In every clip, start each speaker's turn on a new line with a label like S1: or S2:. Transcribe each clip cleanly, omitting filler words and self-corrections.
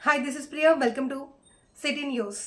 S1: Hi, this is Priya. Welcome to City News.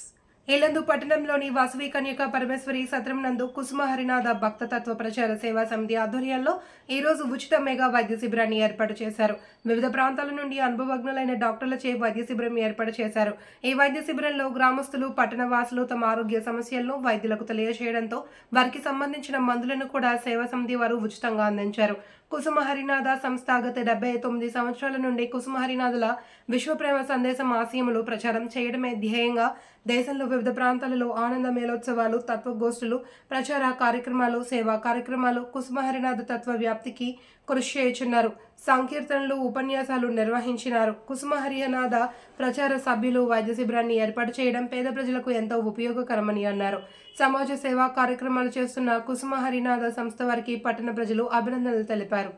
S1: ఏలందు పట్టణంలోని వాసవి కన్యక పరమేశ్వరి సత్రం నందు కుసుమ హరినాథ భక్త తత్వ ప్రచార సేవా సమితి ఆధ్వర్యంలో ఈ రోజు ఉచిత మెగా వైద్య శిబిరాన్ని ఏర్పాటు చేశారు. వివిధ ప్రాంతాల నుండి అనుభవజ్ఞులైన డాక్టర్లచే వైద్య శిబిరం ఏర్పాటు చేశారు. ఈ వైద్య శిబిరంలో గ్రామస్తులు పట్టణ వాసులు తమ ఆరోగ్య సమస్యలను వైద్యులకు తెలియజేయడంతో వారికి సంబంధించిన మందులను కూడా సేవా సమితి వారు ఉచితంగా అందించారు. కుసుమ హరినాథ సంస్థాగత 79 సంవత్సరాల నుండి కుసుమ హరినాథుల విశ్వప్రేమ సందేశం ఆశయములు ప్రచారం చేయడమే ధ్యేయంగా దేశంలో వివిధ ప్రాంతాలలో ఆనంద మేళోత్సవాలు, తత్వగోష్ఠులు, ప్రచార కార్యక్రమాలు, సేవా కార్యక్రమాలు కుసుమ హరినాథ తత్వ వ్యాప్తికి కృషి చేయుచున్నారు. సంకీర్తనలు, ఉపన్యాసాలు నిర్వహించినారు. కుసుమ హరినాథ ప్రచార సభ్యులు వైద్య శిబిరాన్ని ఏర్పాటు చేయడం పేద ప్రజలకు ఎంతో ఉపయోగకరమని అన్నారు. సమాజ సేవా కార్యక్రమాలు చేస్తున్న కుసుమ హరినాథ సంస్థ వారికి పట్టణ ప్రజలు అభినందనలు తెలిపారు.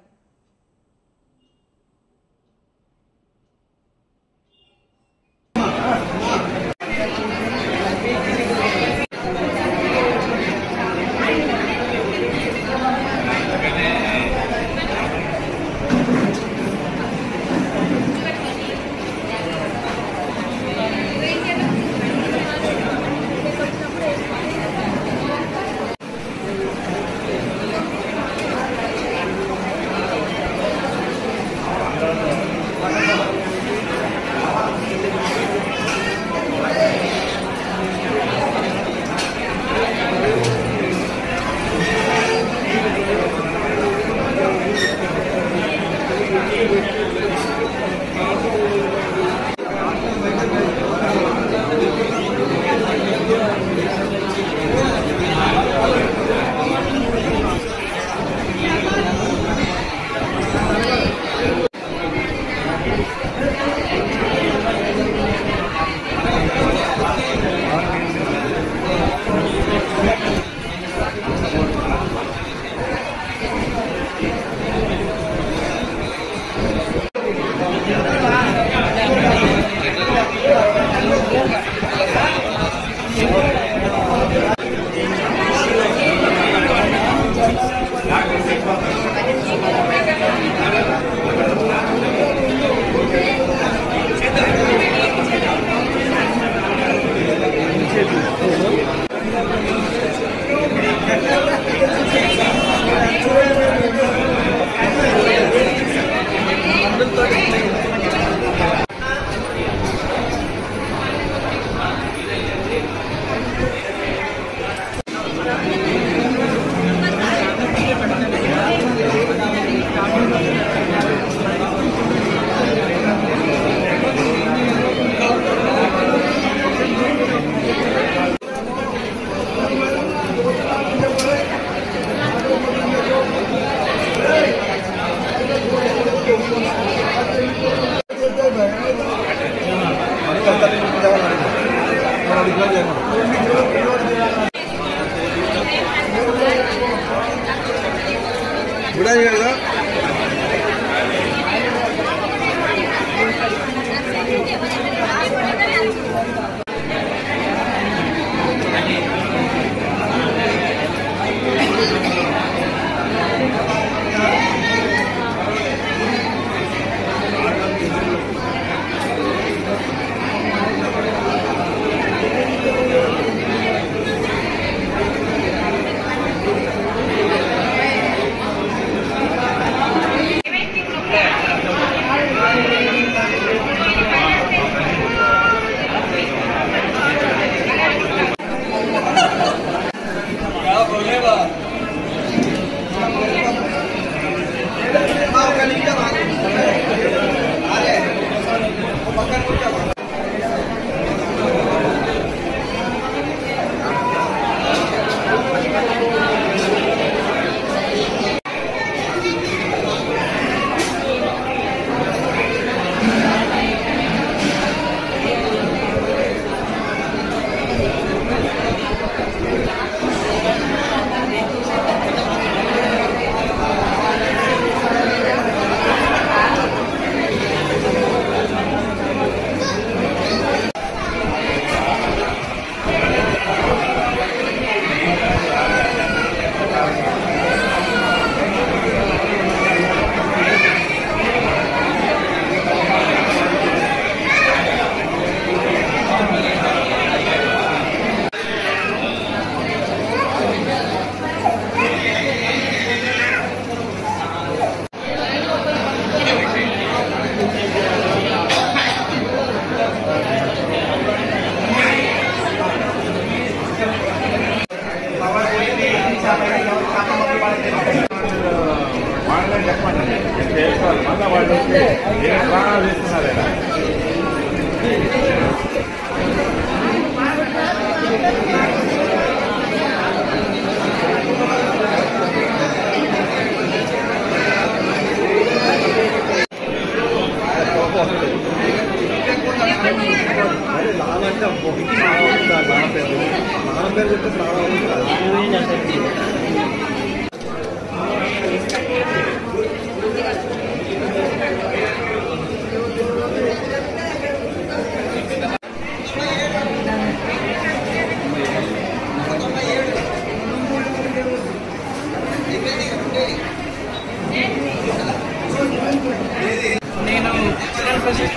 S2: నేను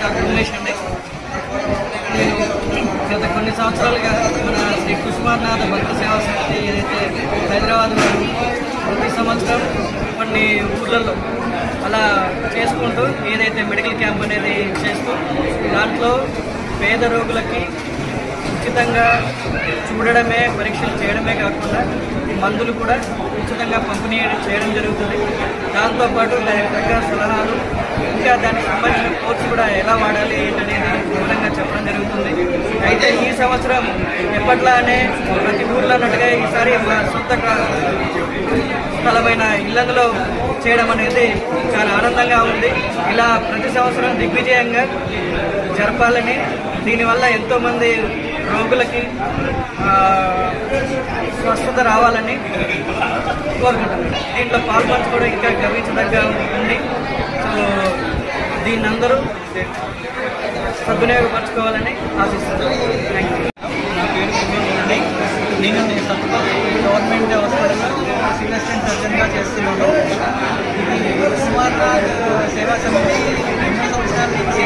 S2: డాక్టర్ ఉమేష్ అండి. నేను గత కొన్ని సంవత్సరాలుగా మన శ్రీ కుసుమానాథ భక్త సేవా సమితి ఏదైతే హైదరాబాద్లో ప్రతి సంవత్సరం కొన్ని ఊర్లలో అలా చేసుకుంటూ ఏదైతే మెడికల్ క్యాంప్ అనేది చేస్తూ దాంట్లో పేద రోగులకి ఉచితంగా చూడడమే, పరీక్షలు చేయడమే కాకుండా మందులు కూడా ఉచితంగా పంపిణీ చేయడం జరుగుతుంది. దాంతోపాటు దానికి తగ్గ సలహాలు, ఇంకా దానికి సంబంధించిన కోర్సు కూడా ఎలా వాడాలి ఏంటనేది వివరంగా చెప్పడం జరుగుతుంది. అయితే ఈ సంవత్సరం ఎప్పట్లానే ప్రతి ఊర్లో అన్నట్టుగా ఈసారి మా సొంత స్థలమైన ఇళ్లలో చేయడం అనేది చాలా ఆనందంగా ఉంది. ఇలా ప్రతి సంవత్సరం దిగ్విజయంగా జరపాలని, దీనివల్ల ఎంతోమంది రోగులకి స్వస్థత రావాలని కోరుకుంటున్నాను. దీంట్లో పాల్పంచుకోవడం ఇంకా గర్వించదగ్గ ఉంది. సో దీన్ని అందరూ సద్వినియోగపరచుకోవాలని ఆశిస్తున్నాను. Thank you. నా పేరు కుమార్. నేను సత్తుపల్లి గవర్నమెంట్ హాస్పిటల్లో సివిల్ అసిస్టెంట్ సర్జన్గా చేస్తున్నాను. ఇది కుసుమానాథ్ సేవా సమితి ఎన్నో సంవత్సరాల నుంచి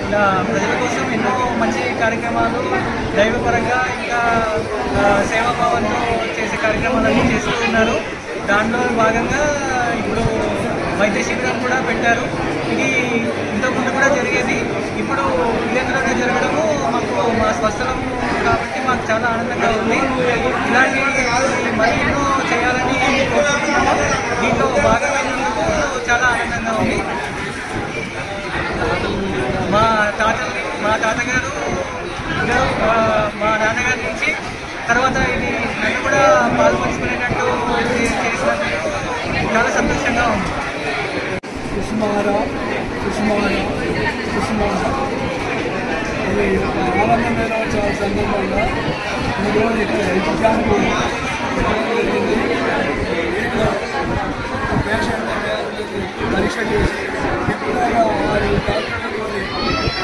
S2: ఇలా ప్రజల కోసం ఎన్నో మంచి కార్యక్రమాలు దైవపరంగా ఇంకా సేవాభావంతో చేసే కార్యక్రమాలన్నీ చేస్తూ ఉన్నారు. దాంట్లో భాగంగా ఇప్పుడు వైద్య శిబిరం కూడా పెట్టారు. ఇది ఇంతకుముందు కూడా జరిగేది, ఇప్పుడు విలేజ్లోనే జరగడము మాకు మా స్వస్థలం కాబట్టి మాకు చాలా ఆనందంగా ఉంది. ఇలాంటి మరి ఎన్నో చేయాలని కోరుకుంటున్నాము. దీంట్లో భాగంగా చాలా ఆనందంగా ఉంది. మా తాతగారు మా నాన్నగారి నుంచి తర్వాత ఇది నన్ను కూడా పాల్పంచుకునేటట్టు చేసినందుకు చాలా సంతోషంగా ఉంది.
S3: కుసుమారా ఇది ఆనంద దినోత్సవ సందర్భంగా ఈరోజు ఇక్కడ హెల్త్ క్యాంపు జరిగింది. దీంట్లో పేషెంట్ పరీక్ష చేసి ఎక్కువగా వారి డాక్టర్లతో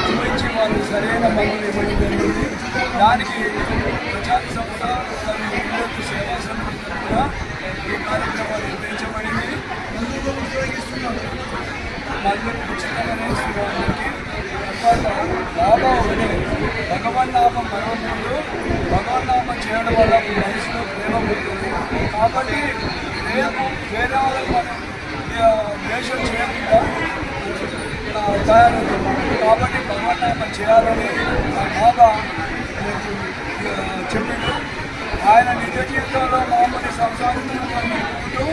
S3: చూపించి వాళ్ళు సరైన మందులు ఇవ్వడం జరిగింది. దానికి ప్రచార సంస్థ విద్యుత్ సేవా సమితి కూడా ఈ కార్యక్రమాలు నిర్వహించబడింది. మందులు ఉచితంగానే ఇస్తున్నవారికి తర్వాత లాభం ఒకటే, భగవన్నామం మరొకరు భగవన్నామం చేయడం వల్ల మనసులో ప్రేమ ఉంటుంది. కాబట్టి వేరే వాళ్ళకి మనం ద్వేషం చేయకుండా తయారవుతుంది. కాబట్టి భగవన్నామం చేయాలని బాబా చెప్పిండు. ఆయన నిజ జీవితంలో మామూలు సంసారిస్తూ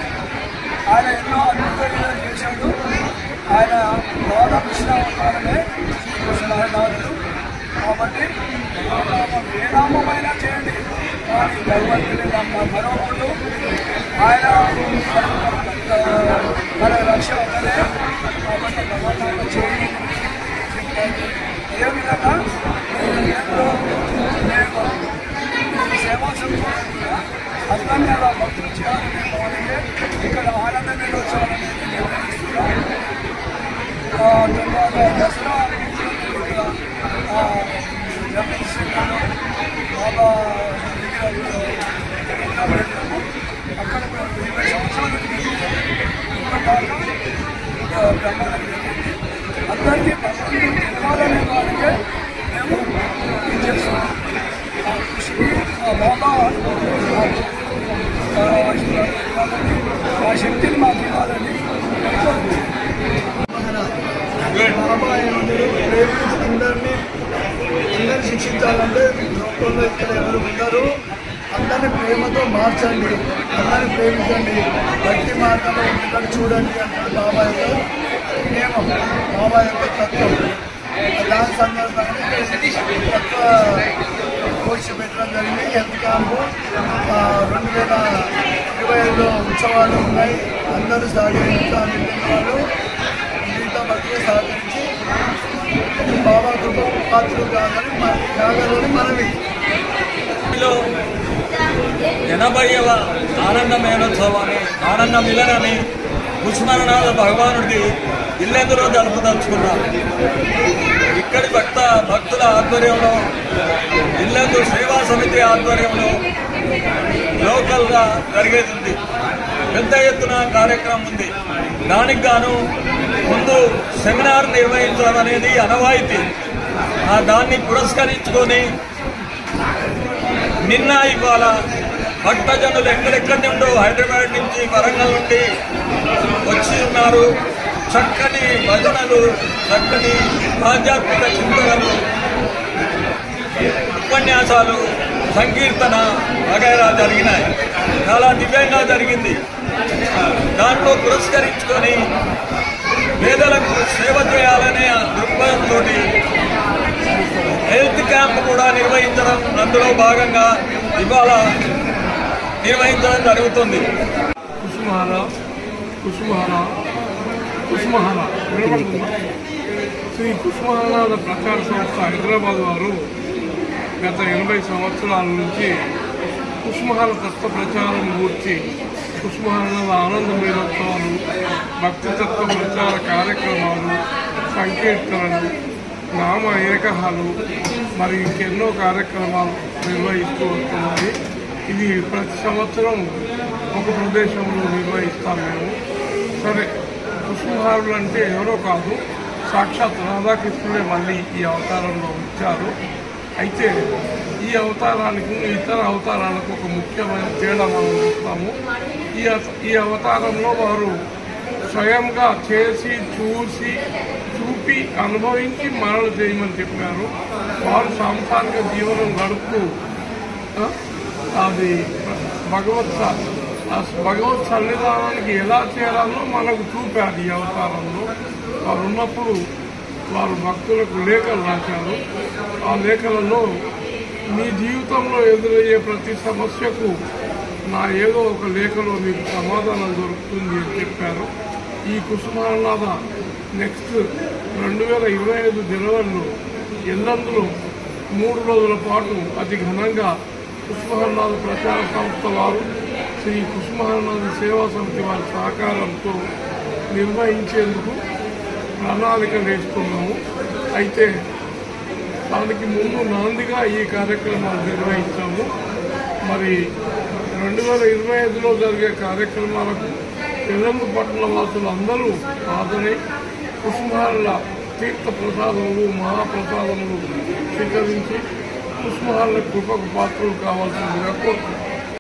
S3: ఆయన ఎన్నో అద్భుతాలు చేశాడు. ఆయన బాలకృష్ణ అవతారమే శ్రీకృష్ణనాథుడు. కాబట్టి ఏ నామైనా చేయండి, కానీ భగవంతుని మరొకడు ఆయన మన రక్ష అవుతారే. కాబట్టి భగవన్నామం చేయండి. ఏ విధంగా సేవా సంస్థలు కూడా అర్థంగా భక్తులు చేయాలనే వాళ్ళకే ఇక్కడ ఆనంద దినోత్సవాలు అనేది నిర్వహిస్తున్నాం. తర్వాత దసరా బాబా అక్కడ 20 సంవత్సరాలు ఇప్పటిదాకా బ్రహ్మాండం జరిగింది. అందరికీ భగవంతుడు తెలవాలనే వాళ్ళకే మేము ఇది చేస్తున్నాం. బాబా ఆ శక్తిని మాకు ఇవ్వాలని బాబా ఏమంటారు, అందరినీ శిక్షించాలంటే లోకంలో ఇక్కడ ఎవరు ఉంటారు, అందరినీ ప్రేమతో మార్చండి, అందరినీ ప్రేమించండి, భక్తి మార్గంలో ఇక్కడ చూడండి అంటారు బాబా యొక్క నియమం, బాబా యొక్క తత్వం. దాని సందర్భంగా తత్వ కోర్సు పెట్టడం జరిగింది. హెల్త్ క్యాంపు 2025లో ఉత్సవాలు ఉన్నాయి. అందరూ సహకరించాలి, వాళ్ళు మిగతా భక్తులు సహకరించి బాబా కృప పాత్రలు కాగలని మనవి.
S4: 80వ ఆనంద మేళోత్సవాన్ని ఆనంద మిలనని కుసుమహరనాథ భగవానుడిది ఇల్లెందులో జరుపుదలుచుకున్నారు. ఇక్కడి భక్తుల ఆధ్వర్యంలో ఇల్లెందు సేవా సమితి ఆధ్వర్యంలో లోకల్గా జరిగేది ఉంది. పెద్ద ఎత్తున కార్యక్రమం ఉంది. దానికి గాను ముందు సెమినార్ నిర్వహించడం అనేది అనవాయితీ. దాన్ని పురస్కరించుకొని నిన్న ఇవాళ భక్తజనులు ఎక్కడెక్కడి నుండో హైదరాబాద్ నుంచి వరంగల్ నుండి వచ్చి ఉన్నారు. చక్కని భజనలు, చక్కని ఆధ్యాత్మిక చింతనలు, ఉపన్యాసాలు, సంకీర్తన వగైరా జరిగినాయి. చాలా దివ్యంగా జరిగింది. దాంట్లో పురస్కరించుకొని పేదలకు సేవ చేయాలనే దృక్పథంతో హెల్త్ క్యాంప్ కూడా నిర్వహించడం, అందులో భాగంగా ఇవాళ నిర్వహించడం జరుగుతుంది.
S5: కుసుమహర శ్రీ కుసుమహరనాథ ప్రచార సంస్థ హైదరాబాద్ వారు గత 80 సంవత్సరాల నుంచి కుసుమహర తత్వ ప్రచారం గూర్చి కుసుమహరనాథ ఆనంద మేళోత్సవాలు, భక్తి తత్వ ప్రచార కార్యక్రమాలు, సంకీర్తనలు, నామ ఏకహాలు మరి ఇంకెన్నో కార్యక్రమాలు నిర్వహిస్తూ వస్తున్నాయి. ఇది ప్రతి సంవత్సరం ఒక ప్రదేశంలో నిర్వహిస్తాం మేము. సరే, కుసుమహారులు అంటే ఎవరో కాదు, సాక్షాత్ రాధాకృష్ణుడే మళ్ళీ ఈ అవతారంలో వచ్చారు. అయితే ఈ అవతారానికి ఇతర అవతారాలకు ఒక ముఖ్యమైన తేడా మనం చూస్తాము. ఈ అవతారంలో వారు స్వయంగా చేసి చూపి అనుభవించి మరణ చేయమని చెప్పారు. వారు సాంసారిక జీవనం గడుపుతూ అది భగవత్ సన్నిధానానికి ఎలా చేరాలో మనకు చూపారు. ఈ అవతారంలో వారు ఉన్నప్పుడు వారు భక్తులకు లేఖలు రాశారు. ఆ లేఖలలో మీ జీవితంలో ఎదురయ్యే ప్రతి సమస్యకు నా ఏదో ఒక లేఖలో మీకు సమాధానం దొరుకుతుంది అని చెప్పారు. ఈ కుసుమహరనాథ నెక్స్ట్ 2025 జనవరిలో ఎల్లందులో 3 రోజుల పాటు అతి ఘనంగా కుసుమహరనాథ ప్రచార సంస్థ వారు శ్రీ కుసుమహరనాథ సేవా సమితి వారి సహకారంతో నిర్వహించేందుకు ప్రణాళిక వేస్తున్నాము. అయితే దానికి ముందు నాందిగా ఈ కార్యక్రమాలు నిర్వహించాము. మరి 2025లో జరిగే కార్యక్రమాలకు ఎల్లందు పట్టణ వాసులందరూ హాజరై కుసుమహరల తీర్థ ప్రసాదములు, మహాప్రసాదములు స్వీకరించి కుసుమహరల కృపకు పాత్రలు కావాల్సిందిగా కోరుతున్నాం.